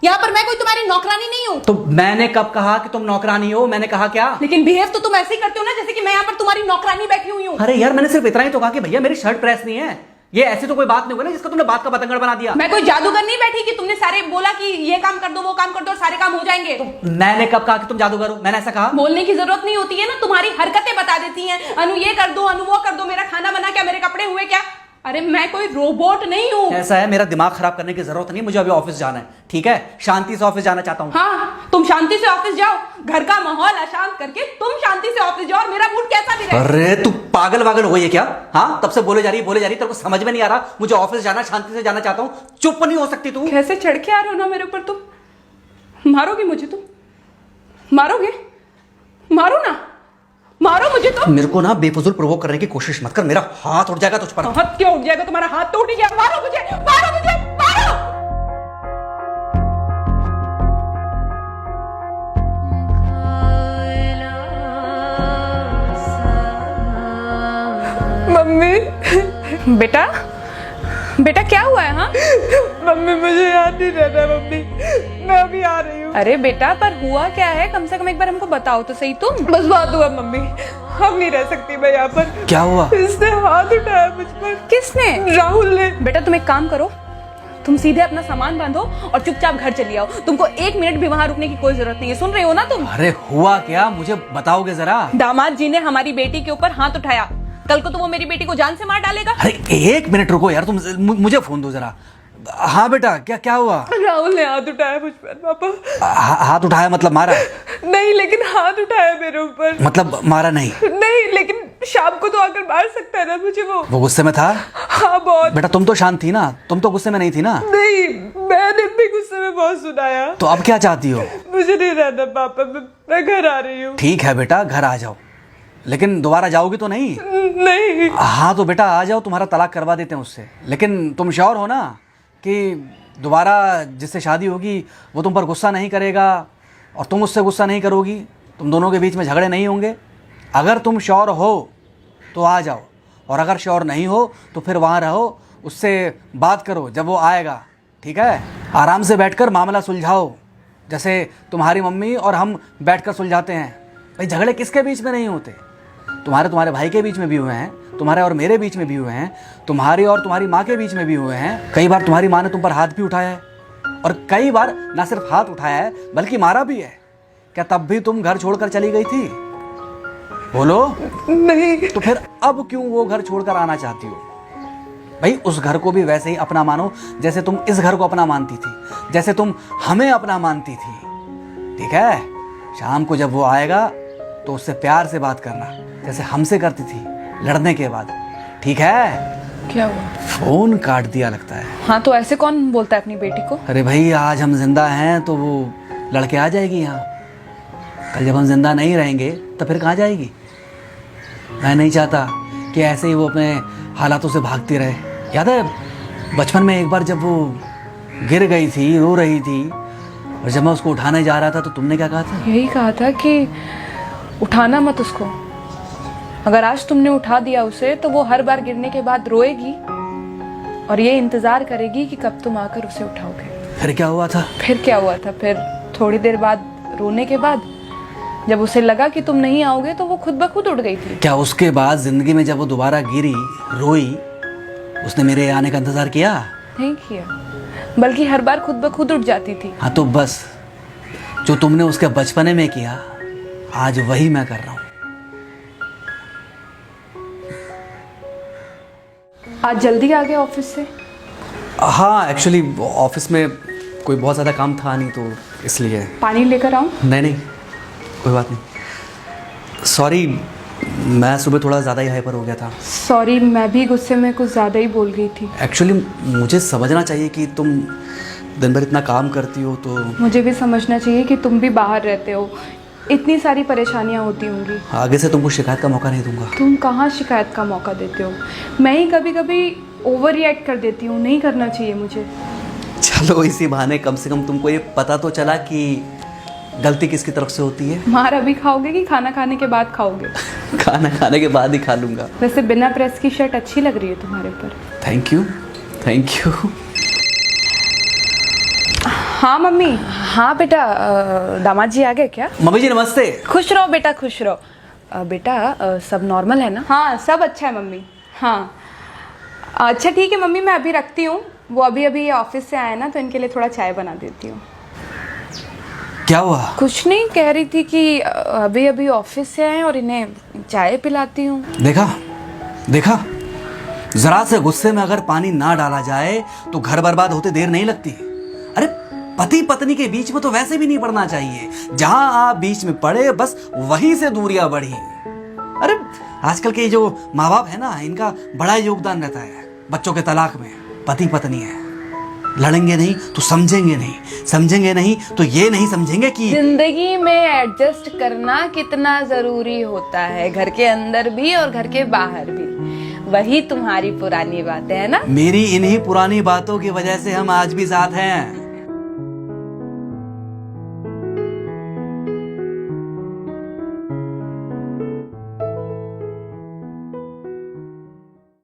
यहाँ पर मैं कोई तुम्हारी नौकरानी नहीं हूँ। तो मैंने कब कहा कि तुम नौकरानी हो? मैंने कहा क्या? लेकिन बिहेव तो तुम ऐसे ही करते हो ना जैसे कि मैं यहाँ पर तुम्हारी नौकरानी बैठी हुई हूँ। अरे यार मैंने सिर्फ इतना ही तो कहा कि भैया मेरी शर्ट प्रेस नहीं है। ये ऐसी तो कोई बात नहीं हुई ना जिसका तुमने बात का बतंगड़ बना दिया। मैं कोई जादूगर नहीं बैठी कि तुमने सारे बोला कि ये काम कर दो वो काम कर दो और सारे काम हो जाएंगे। मैंने कब कहा कि तुम जादूगर हो? मैंने ऐसा कहा? बोलने की जरूरत नहीं होती है ना, तुम्हारी हरकतें बता देती हैं। अनु ये कर दो, अनु वो कर दो, मेरा खाना बना क्या, मेरे कपड़े हुए क्या। अरे मैं कोई रोबोट नहीं हूँ। ऐसा है, मेरा दिमाग खराब करने की जरूरत नहीं, मुझे अभी ऑफिस जाना है। ठीक है, शांति से ऑफिस जाना चाहता हूँ। हाँ तुम शांति से ऑफिस जाओ, घर का माहौल अशांत करके तुम शांति से ऑफिस जाओ और मेरा मूड कैसा भी रहे। अरे तू पागल वागल हो गई है क्या? हाँ तब से बोले जा रही तेरे को समझ में नहीं आ रहा? मुझे ऑफिस जाना, शांति से जाना चाहता हूँ। चुप नहीं हो सकती तू? कैसे चढ़ के आ रहे हो ना मेरे ऊपर तुम। मारोगे मुझे? तुम मारोगे? मारो ना, मारो मुझे। तो मेरे को ना बेफजूल प्रोवोक करने की कोशिश मत कर, मेरा हाथ उठ जाएगा तुझ पर। हाथ क्यों उठ जाएगा? तुम्हारा हाथ तो उठ ही गया। मारो मुझे, मारो मुझे, मारो। मम्मी। बेटा बेटा क्या हुआ है? हाँ मम्मी मुझे याद नहीं रहता मम्मी, मैं अभी आ रही हूँ। अरे बेटा पर हुआ क्या है? कम से कम एक बार हमको बताओ तो सही। तुम बस बात हुआ मम्मी, हम नहीं रह सकती मैं यहाँ पर। क्या हुआ? इसने हाथ उठाया मुझ पर। किसने? राहुल ने। बेटा तुम एक काम करो, तुम सीधे अपना सामान बांधो और चुपचाप घर चली आओ। तुमको एक मिनट भी वहां रुकने की कोई जरूरत नहीं है। सुन रहे हो ना तुम? अरे हुआ क्या, मुझे बताओगे जरा? दामाद जी ने हमारी बेटी के ऊपर हाथ उठाया। कल को तो वो मेरी बेटी को जान से मार डालेगा। अरे एक मिनट रुको यार, तुम मुझे फोन दो जरा। हाँ बेटा, क्या हुआ? राहुल ने हाथ उठाया मुझ पर पापा। हाथ उठाया मतलब मारा? नहीं लेकिन हाथ उठाया मेरे ऊपर। मतलब मारा नहीं? नहीं लेकिन शाम को तो आकर मार सकता है ना मुझे वो गुस्से में था? हाँ बहुत। बेटा तुम तो शांत थी ना, तुम तो गुस्से में नहीं थी ना? नहीं मैंने भी गुस्से में बहुत सुनाया। तो अब क्या चाहती हो? मुझे नहीं रहना पापा, मैं घर आ रही हूँ। ठीक है बेटा, घर आ जाओ, लेकिन दोबारा जाओगी तो नहीं? नहीं। हाँ तो बेटा आ जाओ, तुम्हारा तलाक करवा देते हैं उससे। लेकिन तुम श्योर हो ना कि दोबारा जिससे शादी होगी वो तुम पर गुस्सा नहीं करेगा और तुम उससे गुस्सा नहीं करोगी, तुम दोनों के बीच में झगड़े नहीं होंगे? अगर तुम श्योर हो तो आ जाओ, और अगर श्योर नहीं हो तो फिर वहाँ रहो, उससे बात करो जब वो आएगा। ठीक है, आराम से बैठकर मामला सुलझाओ, जैसे तुम्हारी मम्मी और हम बैठकर सुलझाते हैं। भाई झगड़े किसके बीच में नहीं होते? तुम्हारे भाई के बीच में भी हुए हैं, तुम्हारे और मेरे बीच में भी हुए हैं, तुम्हारी और तुम्हारी माँ के बीच में भी हुए हैं। कई बार तुम्हारी माँ ने तुम पर हाथ भी उठाया है, और कई बार ना सिर्फ हाथ उठाया है बल्कि मारा भी है। क्या तब भी तुम घर छोड़कर चली गई थी? बोलो। नहीं। तो फिर अब क्यों वो घर छोड़कर आना चाहती हो? भाई उस घर को भी वैसे ही अपना मानो जैसे तुम इस घर को अपना मानती थी, जैसे तुम हमें अपना मानती थी। ठीक है, शाम को जब वो आएगा तो उससे प्यार से बात करना, जैसे हमसे करती थी लड़ने के बाद। ठीक है? क्या हुआ? फोन काट दिया लगता है। हाँ तो ऐसे कौन बोलता है अपनी बेटी को? अरे भाई आज हम जिंदा हैं तो वो लड़के आ जाएगी यहाँ, कल जब हम जिंदा नहीं रहेंगे तो फिर कहाँ जाएगी? मैं नहीं चाहता कि ऐसे ही वो अपने हालातों से भागती रहे। याद है बचपन में एक बार जब वो गिर गई थी, रो रही थी, और जब मैं उसको उठाने जा रहा था तो तुमने क्या कहा था? यही कहा था कि उठाना मत उसको। अगर आज तुमने उठा दिया उसे तो वो हर बार गिरने के बाद रोएगी और ये इंतजार करेगी कि कब तुम आकर उसे उठाओगे। फिर क्या हुआ था? फिर क्या हुआ था? फिर थोड़ी देर बाद रोने के बाद जब उसे लगा कि तुम नहीं आओगे तो वो खुद ब खुद उठ गई थी। क्या उसके बाद जिंदगी में जब वो दोबारा गिरी, रोई, उसने मेरे आने का इंतजार किया? नहीं किया, बल्कि हर बार खुद ब खुद उठ जाती थी। हाँ तो बस जो तुमने उसके बचपने में किया आज वही मैं कर रहा हूँ। आज जल्दी आ गए ऑफिस से? हाँ एक्चुअली ऑफिस में कोई बहुत ज़्यादा काम था नहीं तो इसलिए। पानी लेकर आऊं? नहीं कोई बात नहीं, सॉरी मैं सुबह थोड़ा ज़्यादा ही हाइपर हो गया था। सॉरी, मैं भी गुस्से में कुछ ज़्यादा ही बोल गई थी। एक्चुअली मुझे समझना चाहिए कि तुम दिन भर इतना काम करती हो तो मुझे भी समझना चाहिए कि तुम भी बाहर रहते हो, इतनी सारी परेशानियां होती होंगी। आगे से तुमको शिकायत का मौका नहीं दूंगा। तुम कहाँ शिकायत का मौका देते हो? मैं ही कभी कभी ओवर रिएक्ट कर देती हूँ, नहीं करना चाहिए मुझे। चलो इसी बहाने कम से कम तुमको ये पता तो चला कि गलती किसकी तरफ से होती है। मार अभी खाओगे कि खाना खाने के बाद खाओगे? खाना खाने के बाद ही खा लूंगा। वैसे बिना प्रेस की शर्ट अच्छी लग रही है तुम्हारे ऊपर। Thank you. हाँ मम्मी। हाँ बेटा, दामाद जी आ गए क्या? मम्मी जी नमस्ते। खुश रहो बेटा, खुश रहो। बेटा सब नॉर्मल है ना? हाँ सब अच्छा है मम्मी। हाँ अच्छा ठीक है मम्मी, मैं अभी रखती हूँ। वो अभी अभी ऑफिस से आए ना, तो इनके लिए थोड़ा चाय बना देती हूँ। क्या हुआ? कुछ नहीं, कह रही थी कि अभी अभी ऑफिस से आए और इन्हें चाय पिलाती हूँ। देखा देखा, जरा से गुस्से में अगर पानी ना डाला जाए तो घर बर्बाद होते देर नहीं लगती। अरे पति पत्नी के बीच में तो वैसे भी नहीं पड़ना चाहिए। जहां आप बीच में पड़े बस वहीं से दूरियां बढ़ी। अरे आजकल के जो माँ बाप है ना, इनका बड़ा योगदान रहता है बच्चों के तलाक में। पति पत्नी है, लड़ेंगे नहीं तो समझेंगे नहीं, समझेंगे नहीं तो ये नहीं समझेंगे कि जिंदगी में एडजस्ट करना कितना जरूरी होता है, घर के अंदर भी और घर के बाहर भी। वही तुम्हारी पुरानी बातें है ना। मेरी इन्हीं पुरानी बातों की वजह से हम आज भी साथ हैं।